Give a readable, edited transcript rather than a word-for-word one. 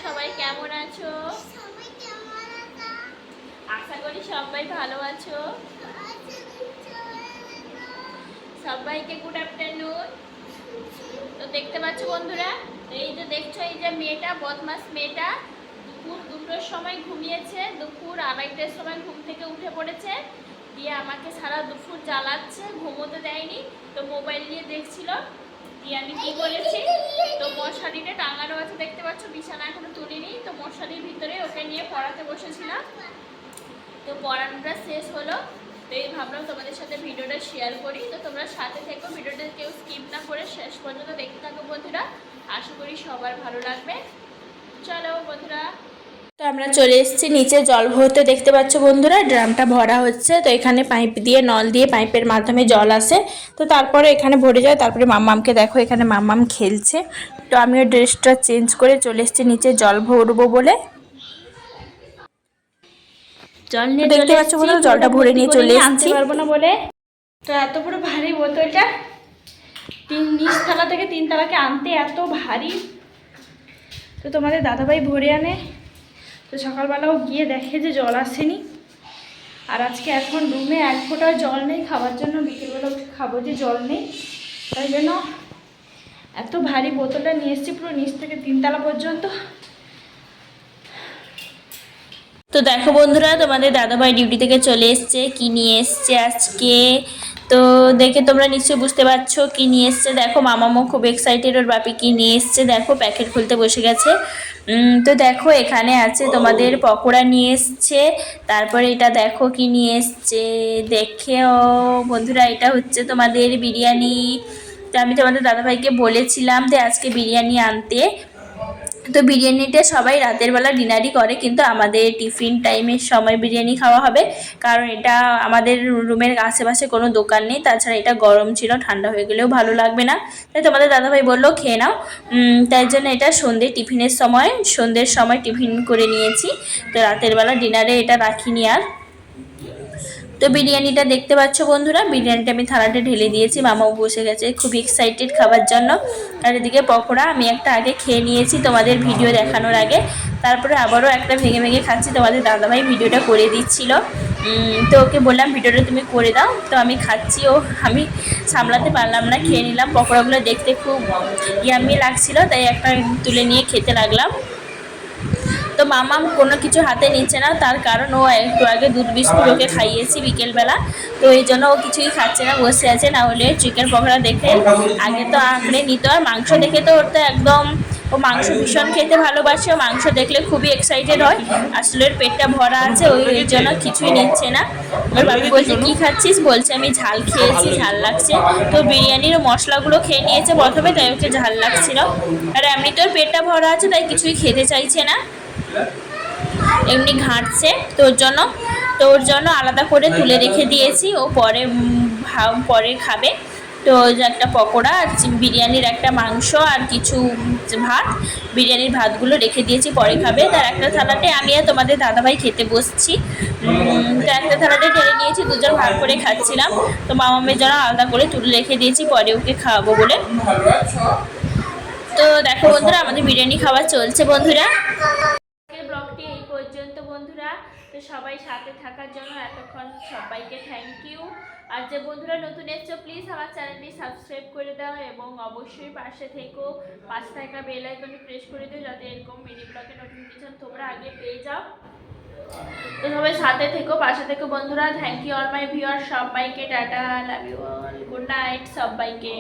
সবাই কেমন আছো? আশা করি সবাই ভালো আছো। সবাইকে গুড আফটারনুন। তো দেখতে পাচ্ছ বন্ধুরা, এই যে দেখছো, এই যে মেয়েটা, বদমাস মেয়েটা দুপুর 2টোর সময় ঘুমিয়েছে, দুপুর 2:30টার সময় ঘুম থেকে উঠে পড়েছে, দিয়ে আমাকে সারা দুপুর জ্বালাচ্ছে, ঘুমোতে দেয়নি। তো মোবাইল নিয়ে দেখছিল, দিয়ে আমি কি করেছি, তো মশারিটা টাঙানো আছে দেখতে পাচ্ছ, বিছানা এখনো তুলিনি, তো মশারির ভিতরে ওকে নিয়ে পড়াতে বসেছিলাম। তো পড়ানোটা শেষ হলো, তো এই ভাবলাম তোমাদের সাথে ভিডিওটা শেয়ার করি। তো তোমরা সাথে থেকো, ভিডিওটা কেউ স্কিপ না করে শেষ পর্যন্ত দেখতে থাকো বন্ধুরা, আশা করি সবার ভালো লাগবে। চলো বন্ধুরা, তো আমরা চলে এসেছি নিচে জল ভরতে। দেখতে পাচ্ছ বন্ধুরা, ড্রামটা ভরা হচ্ছে। তো এখানে পাইপ দিয়ে, নল দিয়ে পাইপের মাধ্যমে জল আসে, তো তারপরে এখানে ভরে যায়। তারপরে মাম্মামকে দেখো, এখানে মাম্মাম খেলছে। তো আমিও ড্রেসটা চেঞ্জ করে চলে এসেছি নিচে জল ভরবো বলে। জল নিয়ে দেখতে পাচ্ছ বন্ধুরা, জলটা ভরে নিয়ে চলে এসেছি, পারবো না বলে। তো এত বড় ভারী বোতলটা নিচতলা থেকে 3তলাকে আনতে এত ভারী, তো তোমাদের দাদাভাই ভরে আনে। তো সকালবেলাও গিয়ে দেখে যে জল আসেনি, আর আজকে এখন রুমে 1 ফোঁটা জল নেই খাবার জন্য। বিকেলবেলা খাবো যে জল নেই, তাই জন্য এত ভারী বোতলটা নিয়ে এসেছি পুরো নিচ থেকে 3তলা পর্যন্ত। তো দেখো বন্ধুরা, তোমাদের দাদাভাই ডিউটি থেকে চলে এসছে, কি নিয়ে এসছে আজকে তো দেখে তোমরা নিশ্চয়ই বুঝতে পারছো কি নিয়ে এসছে। দেখো মামামও খুব এক্সাইটেড, ওর বাপি কি নিয়ে এসছে। দেখো প্যাকেট খুলতে বসে গেছে। তো দেখো এখানে আছে তোমাদের পকোড়া নিয়ে এসছে। তারপরে এটা দেখো কি নিয়ে এসছে, দেখেও বন্ধুরা, এটা হচ্ছে তোমাদের বিরিয়ানি। তো আমি তোমাদের দাদাভাইকে বলেছিলাম যে আজকে বিরিয়ানি আনতে। তো বিরিয়ানিটা সবাই রাতের বেলা ডিনারই করে, কিন্তু আমাদের টিফিন টাইমের সময় বিরিয়ানি খাওয়া হবে, কারণ এটা আমাদের রুমের আশেপাশে কোনো দোকান নেই। তাছাড়া এটা গরম ছিল, ঠান্ডা হয়ে গেলেও ভালো লাগবে না, তাই তোমাদের দাদাভাই বললো খেয়ে নাও। তাই জন্য এটা সন্ধ্যের সময় টিফিন করে নিয়েছি। তো রাতের বেলা ডিনারে এটা রাখিনি আর। তো বিরিয়ানিটা দেখতে পাচ্ছ বন্ধুরা, বিরিয়ানিটা আমি থালাতে ঢেলে দিয়েছি, মামাও বসে গেছে খুব এক্সাইটেড খাবার জন্য। আর এদিকে পকোড়া আমি একটা আগে খেয়ে নিয়েছি তোমাদের ভিডিও দেখানোর আগে, তারপরে আবারও একটা ভেঙে ভেঙে খাচ্ছি। তোমাদের দাদাভাই ভিডিওটা করে দিচ্ছিল, তো ওকে বললাম ভিডিওটা তুমি করে দাও। তো আমি খাচ্ছি, আমি সামলাতে পারলাম না, খেয়ে নিলাম। পকোড়াগুলো দেখতে খুব ইয়াম্মি লাগছিল, তাই একটা তুলে নিয়ে খেতে লাগলাম। তো মামাম কোনো কিছু হাতে নিচ্ছে না, তার কারণ ও একটু আগে দুধ বিস্কুট ওকে খাইয়েছি বিকেলবেলা, তো এই জন্য ও কিছুই খাচ্ছে না, বসে আছে। না হলে চিকেন পকোড়া দেখে আগে তো আঁকড়ে নিত, আর মাংস দেখে তো ওর তো একদম, ও মাংস ভীষণ খেতে ভালোবাসে, ও মাংস দেখলে খুবই এক্সাইটেড হয়। আসলে ওর পেটটা ভরা আছে, ওই জন্য কিছুই নিচ্ছে না। ওর বাবু বলছে কি খাচ্ছিস, বলছে আমি ঝাল খেয়েছি, ঝাল লাগছে। তো বিরিয়ানির মশলাগুলো খেয়ে নিয়েছে প্রথমে, তাই ওকে ঝাল লাগছিল। আর এমনি তোর পেটটা ভরা আছে, তাই কিছুই খেতে চাইছে না, এমনি ঘাঁটছে। তোর জন্য আলাদা করে তুলে রেখে দিয়েছি, ও পরে খাবে। তো একটা পকোড়া আর বিরিয়ানির একটা মাংস আর কিছু ভাত, বিরিয়ানির ভাতগুলো রেখে দিয়েছি, পরে খাবে। তার একটা থালাতে আমি আর তোমাদের দাদাভাই খেতে বসছি। তো একটা থালাতে ঢেলে নিয়েছি, দুজন ভাগ করে খাচ্ছিলাম। তো মামামের জন্য আলাদা করে তুলে রেখে দিয়েছি, পরে ওকে খাওয়াবো বলে। তো দেখো বন্ধুরা, আমাদের বিরিয়ানি খাওয়া চলছে বন্ধুরা। ব্লগটি এই পর্যন্ত বন্ধুরা। তো সবাই সাথে থাকার জন্য এতক্ষণ সবাইকে থ্যাংক ইউ। আর যে বন্ধুরা নতুন এসছো, প্লিজ আমার চ্যানেলটি সাবস্ক্রাইব করে দাও, এবং অবশ্যই পাশে থেকো, পাশে থাকা বেল আইকনটি প্রেস করে দিও, যাতে এরকম মিনি ব্লগের নোটিফিকেশন তোমরা আগে পেয়ে যাও। তো সবাই সাথে থেকো, পাশে থেকো বন্ধুরা। Thank you all my viewer, সবাইকে tata, love you all, good night সবাইকে।